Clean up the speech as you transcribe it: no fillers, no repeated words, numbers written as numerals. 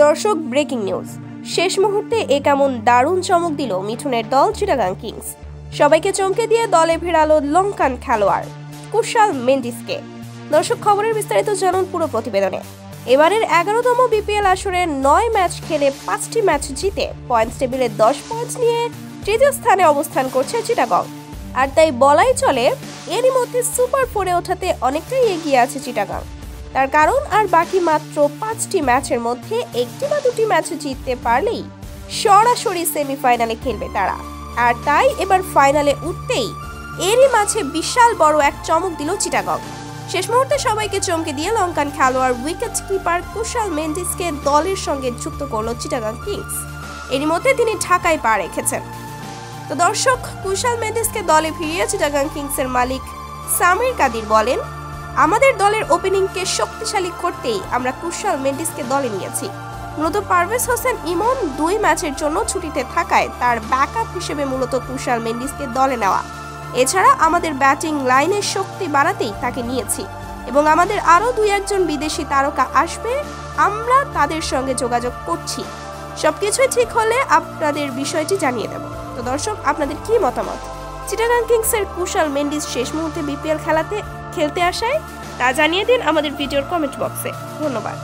দর্শক, breaking news. শেষ মুহূর্তে এ কেমন দারুণ চমক দিল মিঠুনের দল চিটাগাং কিংস। সবাইকে চমকে দিয়ে দলে ফেরালো লঙ্কান খেলোয়াড় কুশাল মেন্ডিসকে। দর্শক, খবরের বিস্তারিত জানুন পুরো প্রতিবেদনে। এবারের 11তম বিপিএল আসরে 9 ম্যাচ খেলে 5টি ম্যাচ জিতে পয়েন্টস টেবিলে 10 পয়েন্ট নিয়ে তৃতীয় স্থানে অবস্থান করছে চিটাগং। আর তাই বলাই চলে এরই মধ্যে সুপার 4-এ ওঠাতে অনেকটাই এগিয়ে আছে চিটাগং। তার কারণ, আর বাকি মাত্র 5টি ম্যাচের মধ্যে 1টি বা 2টি ম্যাচ জিততে পারলেই সরাসরি সেমিফাইনালে খেলবে তারা। আর তাই এবার ফাইনালে উঠতেই এরই মাঝে বিশাল বড় এক চমক দিল চিটাগং। শেষ মুহূর্তে সবাইকে চমকে দিয়ে লঙ্কান খেলোয়াড় উইকেট কিপার কুশাল মেন্ডিসকে দলের সঙ্গে যুক্ত করল চিটাগং কিংস। এরই মধ্যে তিনি ঢাকায় পা রেখেছেন। তো দর্শক, কুশাল মেন্ডিসকে দলে ফিরিয়ে চিটাগং কিংসের মালিক সামির কাদির বলেন, আমাদের দলের ওপেনিংকে শক্তিশালী করতেই আমরা কুশাল মেন্ডিসকে দলে নিয়েছি। মূলত পারভেজ হোসেন ইমন 2 ম্যাচের জন্য ছুটিতে থাকায় তার ব্যাকআপ হিসেবে মূলত কুশাল মেন্ডিসকে দলে নেওয়া। এছাড়া আমাদের ব্যাটিং লাইনের শক্তি বাড়াতেই তাকে নিয়েছি এবং আমাদের আরও 2-1 বিদেশি তারকা আসবে, আমরা তাদের সঙ্গে যোগাযোগ করছি। সবকিছুই ঠিক হলে আপনাদের বিষয়টি জানিয়ে দেব। তো দর্শক, আপনাদের কি মতামত? চিটাগাং কিংসের কুশাল মেন্ডিস শেষ মুহূর্তে বিপিএল খেলতে আসায় তা জানিয়ে দিন আমাদের ভিডিওর কমেন্ট বক্সে। ধন্যবাদ।